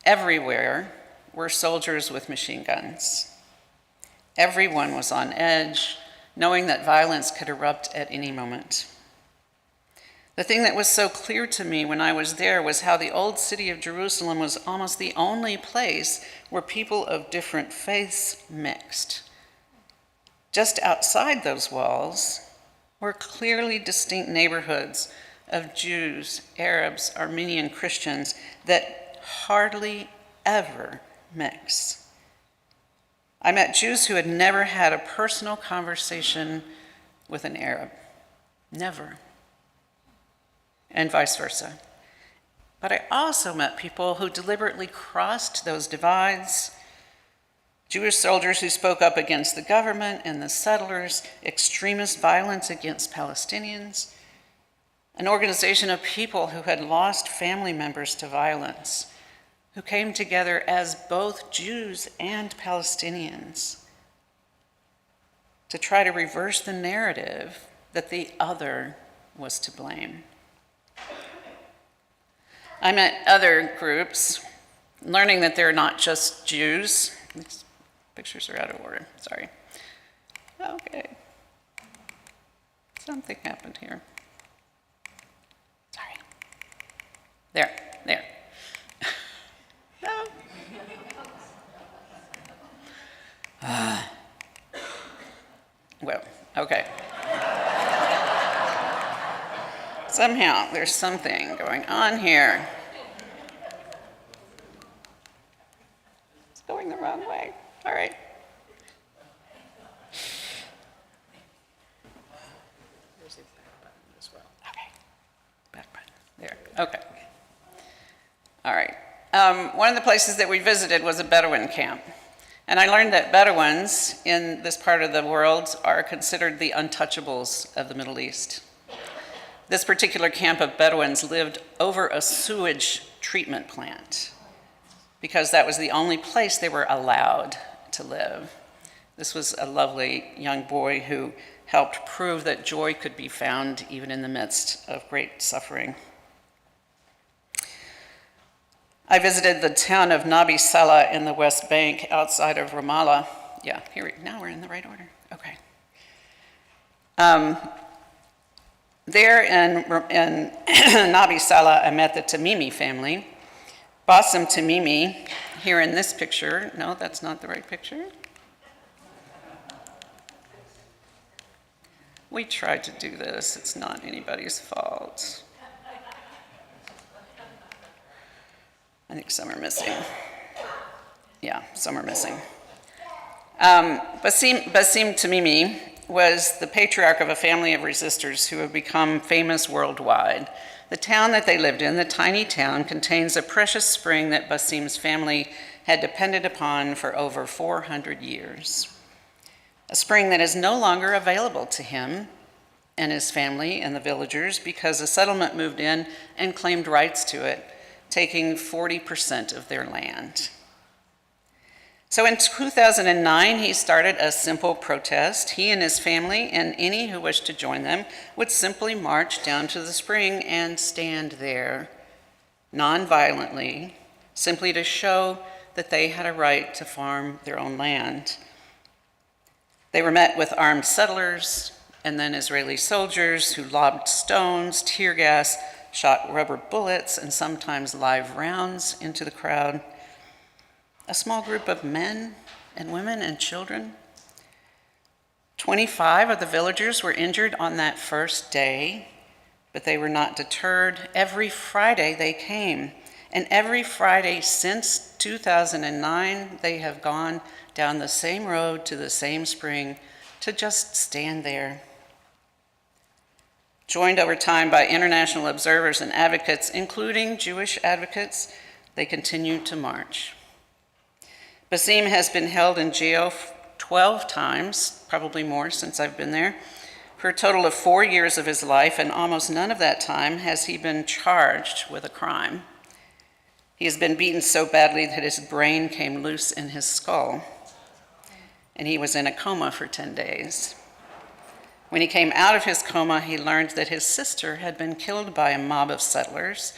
Everywhere were soldiers with machine guns. Everyone was on edge, knowing that violence could erupt at any moment. The thing that was so clear to me when I was there was how the old city of Jerusalem was almost the only place where people of different faiths mixed. Just outside those walls were clearly distinct neighborhoods of Jews, Arabs, Armenian Christians that hardly ever mix. I met Jews who had never had a personal conversation with an Arab. Never. And vice versa. But I also met people who deliberately crossed those divides. Jewish soldiers who spoke up against the government and the settlers, extremist violence against Palestinians, an organization of people who had lost family members to violence, who came together as both Jews and Palestinians to try to reverse the narrative that the other was to blame. I met other groups, learning that they're not just Jews. These pictures are out of order, sorry. Okay. Something happened here. Sorry. There. No. Well, okay. Somehow there's something going on here. It's going the wrong way. All right. There's a back button as well. Okay. Back button. There. Okay. All right. One of the places that we visited was a Bedouin camp. And I learned that Bedouins in this part of the world are considered the untouchables of the Middle East. This particular camp of Bedouins lived over a sewage treatment plant because that was the only place they were allowed to live. This was a lovely young boy who helped prove that joy could be found even in the midst of great suffering. I visited the town of Nabi Saleh in the West Bank outside of Ramallah. Yeah, now we're in the right order. Okay. There in Nabi Saleh, I met the Tamimi family. Bassem Tamimi, here in this picture. No, that's not the right picture. We tried to do this. It's not anybody's fault. I think some are missing. Yeah, some are missing. Bassem Tamimi was the patriarch of a family of resistors who have become famous worldwide. The town that they lived in, the tiny town, contains a precious spring that Bassem's family had depended upon for over 400 years. A spring that is no longer available to him and his family and the villagers because a settlement moved in and claimed rights to it, taking 40% of their land. So in 2009, he started a simple protest. He and his family and any who wished to join them would simply march down to the spring and stand there, non-violently, simply to show that they had a right to farm their own land. They were met with armed settlers and then Israeli soldiers who lobbed stones, tear gas, shot rubber bullets, and sometimes live rounds into the crowd. A small group of men and women and children. 25 of the villagers were injured on that first day, but they were not deterred. Every Friday they came, And every Friday since 2009, they have gone down the same road to the same spring to just stand there. Joined over time by international observers and advocates, including Jewish advocates, they continue to march. Basim has been held in jail 12 times, probably more since I've been there, for a total of 4 years of his life, and almost none of that time has he been charged with a crime. He has been beaten so badly that his brain came loose in his skull, and he was in a coma for 10 days. When he came out of his coma, he learned that his sister had been killed by a mob of settlers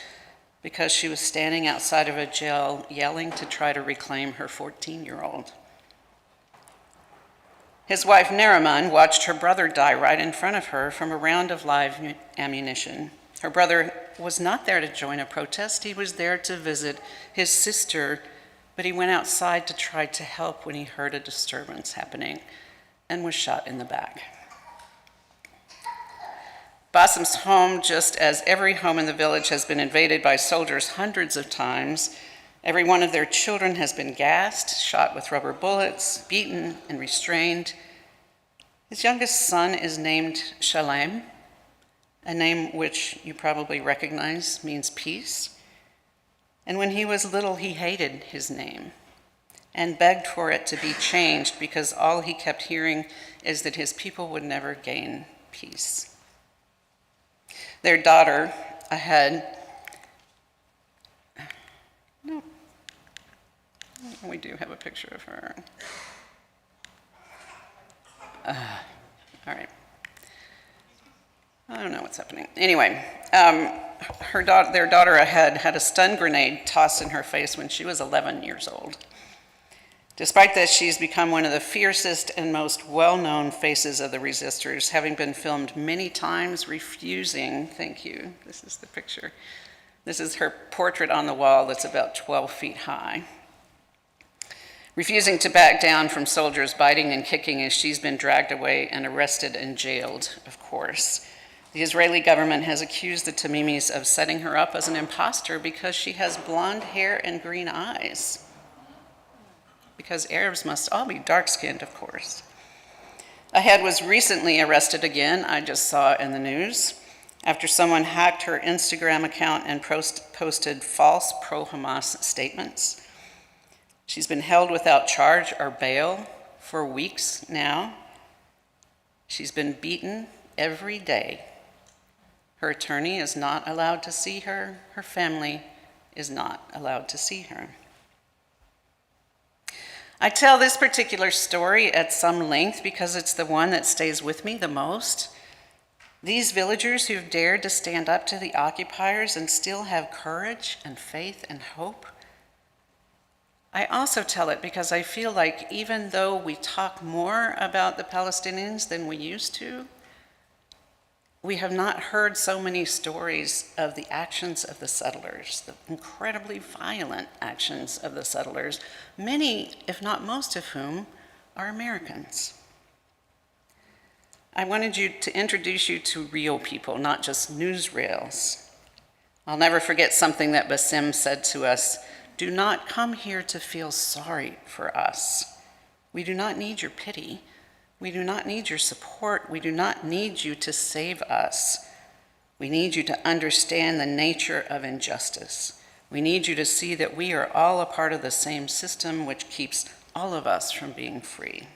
because she was standing outside of a jail yelling to try to reclaim her 14-year-old. His wife, Nariman, watched her brother die right in front of her from a round of live ammunition. Her brother was not there to join a protest. He was there to visit his sister, but he went outside to try to help when he heard a disturbance happening and was shot in the back. Basim's home, just as every home in the village, has been invaded by soldiers hundreds of times. Every one of their children has been gassed, shot with rubber bullets, beaten, and restrained. His youngest son is named Shalem, a name which you probably recognize means peace. And when he was little, he hated his name and begged for it to be changed because all he kept hearing is that his people would never gain peace. Their daughter, Ahed, we do have a picture of her. All right. I don't know what's happening. Anyway, their daughter Ahed had a stun grenade tossed in her face when she was 11 years old. Despite this, she's become one of the fiercest and most well-known faces of the resistors, having been filmed many times refusing, thank you, this is the picture. This is her portrait on the wall that's about 12 feet high. Refusing to back down from soldiers biting and kicking as she's been dragged away and arrested and jailed, of course. The Israeli government has accused the Tamimis of setting her up as an imposter because she has blonde hair and green eyes. Because Arabs must all be dark-skinned, of course. Ahed was recently arrested again, I just saw in the news, after someone hacked her Instagram account and posted false pro-Hamas statements. She's been held without charge or bail for weeks now. She's been beaten every day. Her attorney is not allowed to see her. Her family is not allowed to see her. I tell this particular story at some length because it's the one that stays with me the most. These villagers who've dared to stand up to the occupiers and still have courage and faith and hope. I also tell it because I feel like even though we talk more about the Palestinians than we used to, we have not heard so many stories of the actions of the settlers, the incredibly violent actions of the settlers, many, if not most of whom, are Americans. I wanted to introduce you to real people, not just newsreels. I'll never forget something that Basim said to us: "Do not come here to feel sorry for us. We do not need your pity. We do not need your support. We do not need you to save us. We need you to understand the nature of injustice. We need you to see that we are all a part of the same system which keeps all of us from being free."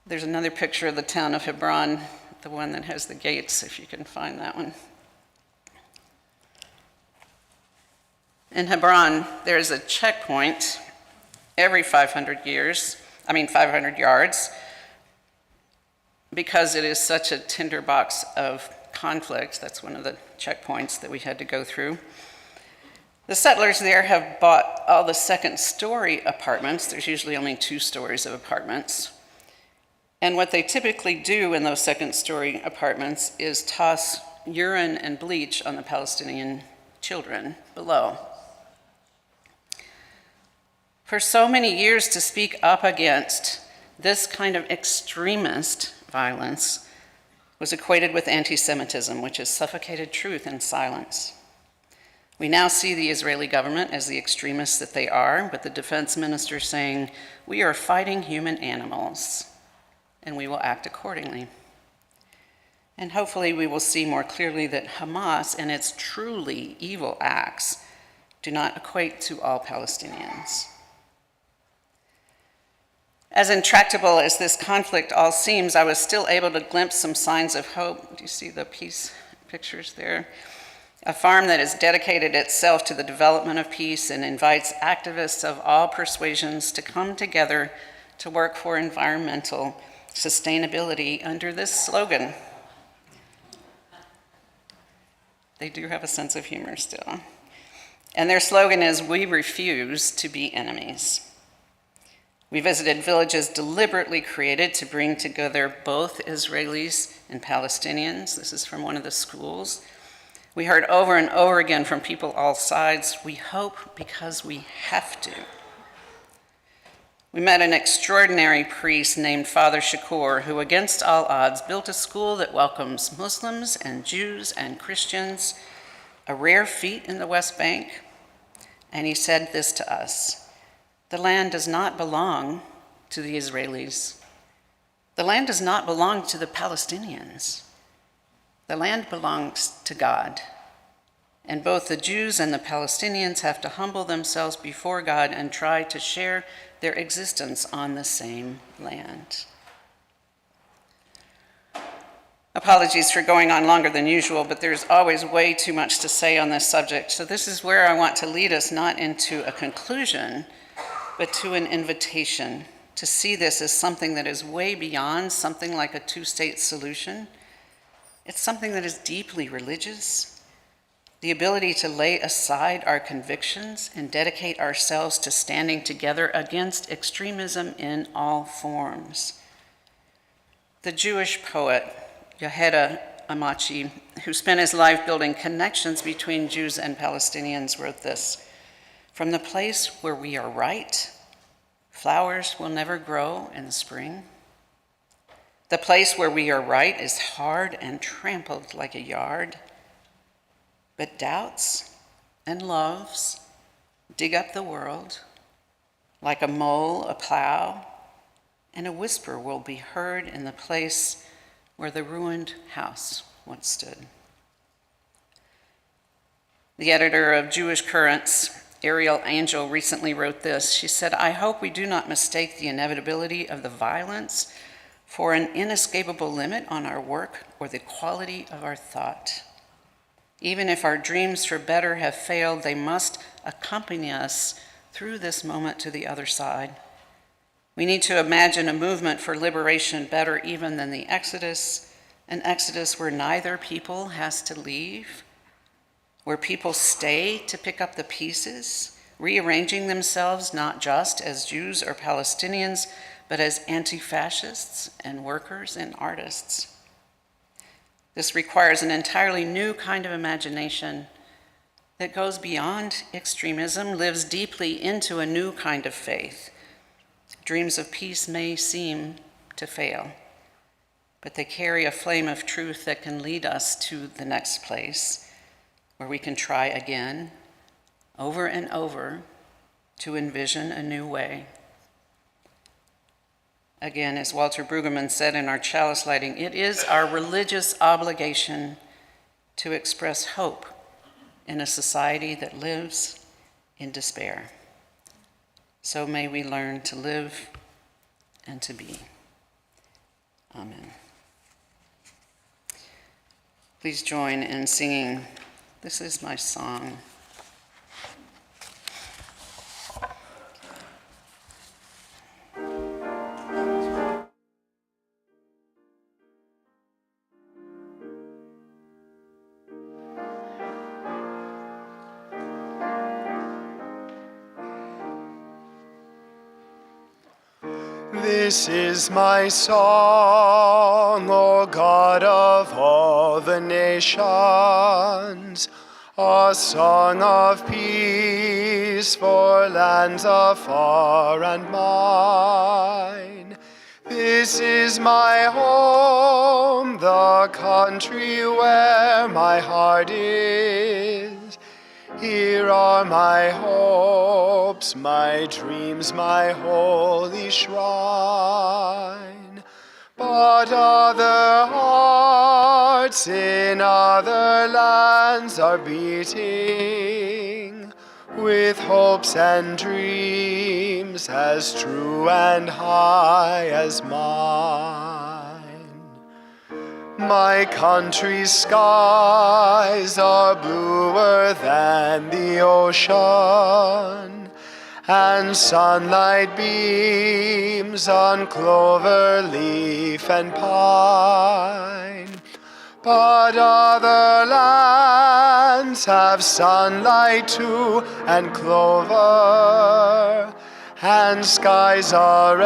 There's another picture of the town of Hebron, the one that has the gates, if you can find that one. In Hebron, there's a checkpoint every 500 yards, because it is such a tinderbox of conflict. That's one of the checkpoints that we had to go through. The settlers there have bought all the second-story apartments. There's usually only 2 stories of apartments. And what they typically do in those second-story apartments is toss urine and bleach on the Palestinian children below. For so many years, to speak up against this kind of extremist violence was equated with anti-Semitism, which has suffocated truth in silence. We now see the Israeli government as the extremists that they are, but the defense minister saying, "We are fighting human animals, and we will act accordingly." And hopefully we will see more clearly that Hamas and its truly evil acts do not equate to all Palestinians. As intractable as this conflict all seems, I was still able to glimpse some signs of hope. Do you see the peace pictures there? A farm that has dedicated itself to the development of peace and invites activists of all persuasions to come together to work for environmental sustainability under this slogan. They do have a sense of humor still. And their slogan is, "We refuse to be enemies." We visited villages deliberately created to bring together both Israelis and Palestinians. This is from one of the schools. We heard over and over again from people all sides, "We hope because we have to." We met an extraordinary priest named Father Shakur, who against all odds built a school that welcomes Muslims and Jews and Christians, a rare feat in the West Bank. And he said this to us: "The land does not belong to the Israelis. The land does not belong to the Palestinians. The land belongs to God. And both the Jews and the Palestinians have to humble themselves before God and try to share their existence on the same land." Apologies for going on longer than usual, but there's always way too much to say on this subject. So this is where I want to lead us, not into a conclusion, but to an invitation to see this as something that is way beyond something like a two-state solution. It's something that is deeply religious. The ability to lay aside our convictions and dedicate ourselves to standing together against extremism in all forms. The Jewish poet Yeheda Amachi, who spent his life building connections between Jews and Palestinians, wrote this: "From the place where we are right, flowers will never grow in the spring. The place where we are right is hard and trampled like a yard. But doubts and loves dig up the world. Like a mole, a plow, and a whisper will be heard in the place where the ruined house once stood." The editor of Jewish Currents, Ariel Angel, recently wrote this. She said, "I hope we do not mistake the inevitability of the violence for an inescapable limit on our work or the quality of our thought. Even if our dreams for better have failed, they must accompany us through this moment to the other side. We need to imagine a movement for liberation better even than the Exodus, an Exodus where neither people has to leave, where people stay to pick up the pieces, rearranging themselves not just as Jews or Palestinians, but as anti-fascists and workers and artists. This requires an entirely new kind of imagination that goes beyond extremism, lives deeply into a new kind of faith. Dreams of peace may seem to fail, but they carry a flame of truth that can lead us to the next place, where we can try again, over and over, to envision a new way. Again, as Walter Brueggemann said in our chalice lighting, it is our religious obligation to express hope in a society that lives in despair. So may we learn to live and to be. Amen. Please join in singing "This Is My Song." This is my song, O God of all the nations, a song of peace for lands afar and mine. This This is my home, the country where my heart is. Here are my hopes, my dreams, my holy shrine. But other hearts in other lands are beating with hopes and dreams as true and high as mine. My country's skies are bluer than the ocean, and sunlight beams on clover leaf and pine. But other lands have sunlight too, and clover, and skies are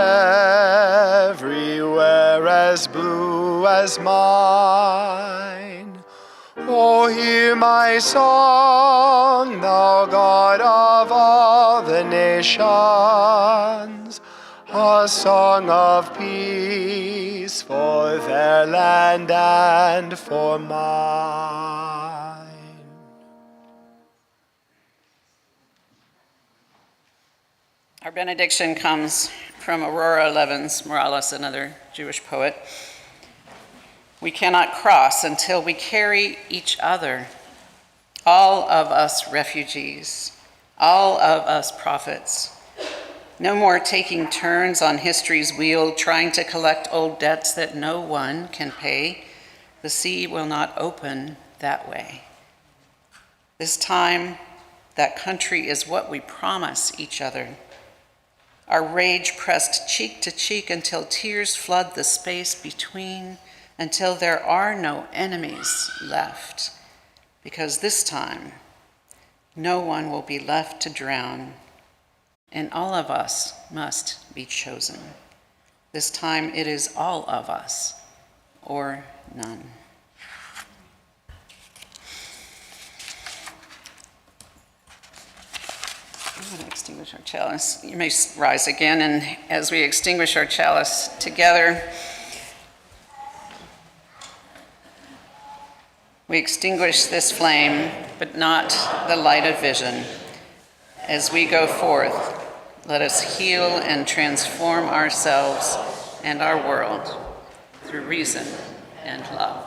everywhere as blue as mine. Oh, hear my song, thou God of all the nations, a song of peace for their land and for mine. Our benediction comes from Aurora Levins Morales, another Jewish poet. We cannot cross until we carry each other, all of us refugees, all of us prophets. No more taking turns on history's wheel, trying to collect old debts that no one can pay. The sea will not open that way. This time, that country is what we promise each other. Our rage pressed cheek to cheek until tears flood the space between, until there are no enemies left. Because this time, no one will be left to drown, and all of us must be chosen. This time it is all of us, or none. I'm going to extinguish our chalice. You may rise again, and as we extinguish our chalice together, we extinguish this flame, but not the light of vision. As we go forth, let us heal and transform ourselves and our world through reason and love.